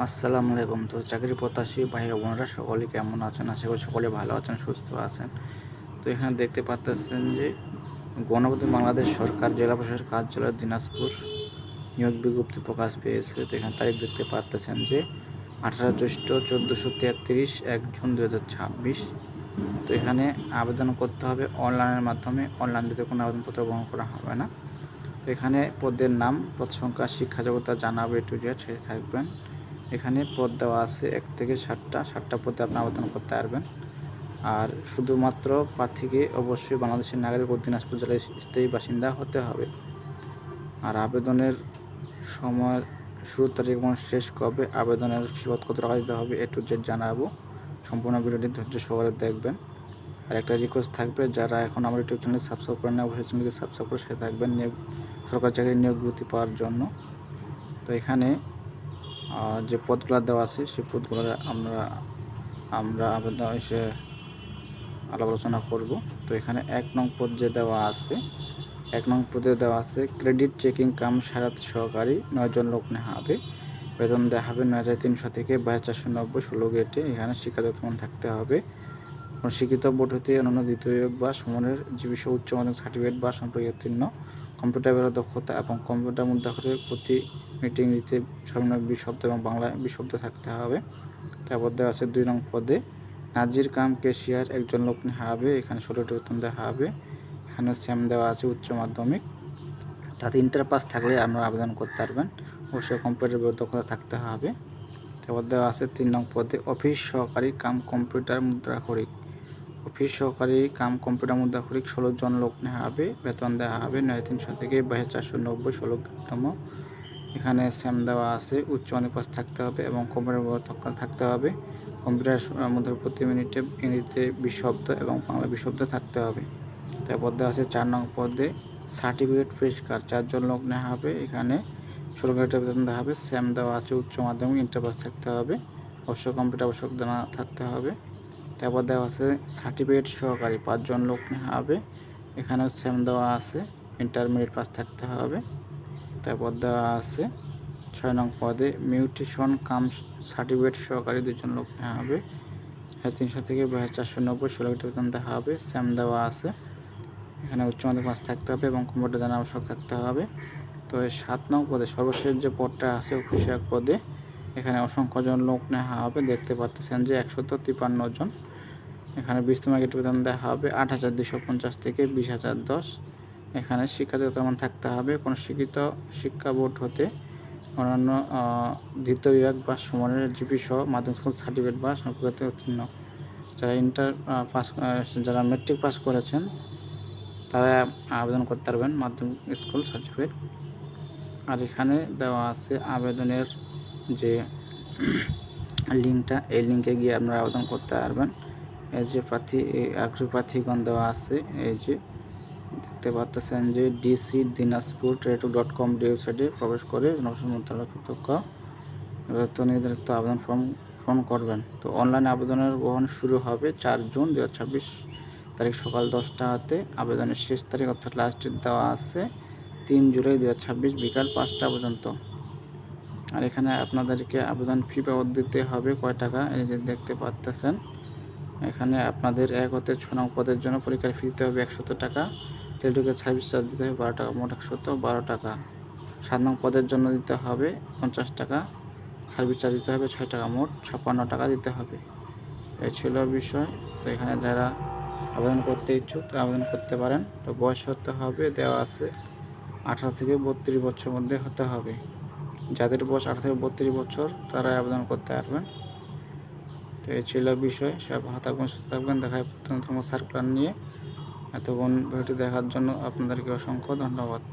আসসালামু আলাইকুম। তো চাকরি প্রত্যাশী ভাই ও বোনেরা সকলে কেমন আছেন? আশা করি সকলে ভালো আছেন, সুস্থ আছেন। তো এখানে দেখতে পাচ্তেছেন যে গণপ্রজাতন্ত্রী বাংলাদেশ সরকার জেলা প্রশাসক কার্যালয় দিনাজপুর নিয়োগ বিজ্ঞপ্তি প্রকাশ পেয়েছে। তো এখানে তারিখ দেখতে পাচ্তেছেন যে 18 জ্যৈষ্ঠ 1433 1 জুন 2026। তো এখানে আবেদন করতে হবে অনলাইনের মাধ্যমে। অনলাইন দিতে কোনো আবেদনপত্র গ্রহণ করা হবে না। তো এখানে পদের নাম, পদ সংখ্যা, শিক্ষা যোগ্যতা জানাবে টু জেড সেটা থাকবেন। এখানে পদ দেওয়া আছে 1 থেকে 7টা পদে আপনি আবেদন করতে পারবেন। আর শুধুমাত্র প্রার্থীকে অবশ্যই বাংলাদেশের নাগরিক ও দিনাজপুর জেলার স্থায়ী বাসিন্দা হতে হবে। আর আবেদনের সময় শুরুর তারিখ এবং শেষ কবে, আবেদনের ফিরত কত টাকা দিতে হবে টু জেড জানাবো। সম্পূর্ণ ভিডিওটি ধৈর্য সহকারে দেখবেন। আর একটা রিকোয়েস্ট থাকবে, যারা এখন আমার ইউটিউব চ্যানেল সাবস্ক্রাইব করেন না অবশ্যই চ্যানেলকে সাবস্ক্রাইব করে সাথে থাকবেন সরকারি চাকরির নিয়োগ বিজ্ঞপ্তি পাওয়ার জন্য। তো এখানে যে পদগুলো দেওয়া আছে সেই পদগুলো আমরা আবেদন এসে আলাপ আলোচনা করব। তো এখানে 1 নং পদ যে দেওয়া আছে, 1 নং পদে দেওয়া আছে ক্রেডিট চেকিং কাম সারাত সহকারী, 9 জন লোক নেওয়া হবে। বেতন দেওয়া হবে 9,300 থেকে 22,490 16 গ্রেডে। এখানে শিক্ষাগত মান থাকতে হবে শিক্ষিত বোর্ড হতে অন্যান্য দ্বিতীয় বা সমমানের জীবিত উচ্চ মাধ্যমিক সার্টিফিকেট বা সম্পর্কে উত্তীর্ণ, কম্পিউটার ব্যবহার দক্ষতা এবং কম্পিউটার মুদ্রাক্ষরে প্রতি মিটিং নিতে সর্বনিম্ন 20 শব্দ এবং বাংলায় 20 শব্দ থাকতে হবে। তারপর দেওয়া আছে 2 নং পদে নাজির কাম ক্যাশিয়ার, 1 জন লোক নেওয়া হবে। এখানে 16টি বেতন দেওয়া হবে। এখানে সেম দেওয়া আছে উচ্চ মাধ্যমিক, তাতে ইন্টার পাস থাকলে আপনারা আবেদন করতে পারবেন। অবশ্যই কম্পিউটার ব্যবহার দক্ষতা থাকতে হবে। তারপর দেওয়া আছে 3 নং পদে অফিস সহকারী কাম কম্পিউটার মুদ্রাক্ষরিক, অফিস সহকারী কাম কম্পিউটার মুদ্রাক্ষরিক 16 জন লোক নেওয়া হবে। বেতন দেওয়া হবে 9,300 থেকে 22,490 16তম। এখানে সেম দেওয়া আছে উচ্চ মাধ্যমিক পাস থাকতে হবে এবং কম্পিউটার ব্যবহার দক্ষতা থাকতে হবে। কম্পিউটার মধ্যে প্রতি মিনিটে ইংরেজিতে 20 শব্দ এবং বাংলা 20 শব্দ থাকতে হবে। তারপর দেওয়া আছে 4 নং পদে সার্টিফিকেট পেশকার, 4 জন লোক নেওয়া হবে। এখানে 16 গ্রেডের বেতন দেওয়া হবে। সেম দেওয়া আছে উচ্চ মাধ্যমিক ইন্টার পাস থাকতে হবে। অবশ্যই কম্পিউটার আবশ্যক জানা থাকতে হবে। তারপর দেওয়া আছে সার্টিফিকেট সহকারী, 5 জন লোক নেওয়া হবে। এখানেও সেম দেওয়া আছে ইন্টারমিডিয়েট পাস থাকতে হবে। তারপর দেওয়া আছে 6 নং পদে মিউটেশন কাম সার্টিফিকেট সহকারী 2 জন লোক নেওয়া হবে। 300 থেকে 22,490 16 বেতন দেওয়া হবে। সেম দেওয়া আছে এখানে উচ্চ মাধ্যমিক পাস থাকতে হবে এবং কম্পিউটার জানা আবশ্যক থাকতে হবে। তো 7 নং পদে সর্বশেষ যে পদটা আছে অফিসার পদে, এখানে অসংখ্য জন লোক নেওয়া হবে। দেখতে পাচ্ছেন যে 153 জন। এখানে 20তম গ্রেড বেতন দেওয়া হবে 8,250 থেকে 20,010। এখানে শিক্ষাগত মান থাকতে হবে কোনো শিক্ষিত শিক্ষা বোর্ড হতে অন্যান্য দ্বিতীয় বিভাগ বা সমমানের জিপি সহ মাধ্যমিক স্কুল সার্টিফিকেট বা সম্পর্কিত উত্তীর্ণ। যারা ইন্টার পাস যারা মেট্রিক পাস করেছেন তারা আবেদন করতে পারবেন মাধ্যমিক স্কুল সার্টিফিকেট। আর এখানে দেওয়া আছে আবেদনের যে লিঙ্কটা, এই লিঙ্কে গিয়ে আপনারা আবেদন করতে পারবেন। এই যে আগ্রহী প্রার্থীগণ দেওয়া আছে, এই যে দেখতে পাচ্ছেন যে dc-dinajpur.com ওয়েবসাইটে প্রবেশ করে জনপ্রশাসন মন্ত্রণালয় কর্তৃক নির্ধারিত আবেদন ফর্ম করবেন। তো অনলাইন আবেদনের গ্রহণ শুরু হবে 4 জুন 2026 তারিখ সকাল 10টা হাতে। আবেদনের শেষ তারিখ অর্থাৎ লাস্ট ডেট দেওয়া আছে 3 জুলাই 2026 বিকাল 5টা পর্যন্ত। আর এখানে আপনাদেরকে আবেদন ফি বাবদ দিতে হবে কয় টাকা, এই যে দেখতে পাচ্ছেন এখানে আপনাদের 1 হতে 6 নং পদের জন্য পরীক্ষার ফি দিতে হবে 100 টাকা। টেলিটকের সার্ভিস চার্জ দিতে হবে 12 টাকা, মোট 112 টাকা। 7 নং পদের জন্য দিতে হবে 50 টাকা, সার্ভিস চার্জ দিতে হবে 6 টাকা, মোট 56 টাকা দিতে হবে। এই ছিল বিষয়। তো এখানে যারা আবেদন করতে ইচ্ছুক তারা আবেদন করতে পারেন। তো বয়স হতে হবে দেওয়া আছে 18 থেকে 32 বছরের মধ্যে হতে হবে। যাদের বয়স 18 থেকে 32 বছর তারাই আবেদন করতে পারবেন। তো এই ছিল বিষয়। সব ভালো থাকবেন, সুস্থ থাকবেন। দেখা হয় নতুন সার্কুলার নিয়ে। এতক্ষণ ভিডিওটি দেখার জন্য আপনাদেরকে অসংখ্য ধন্যবাদ।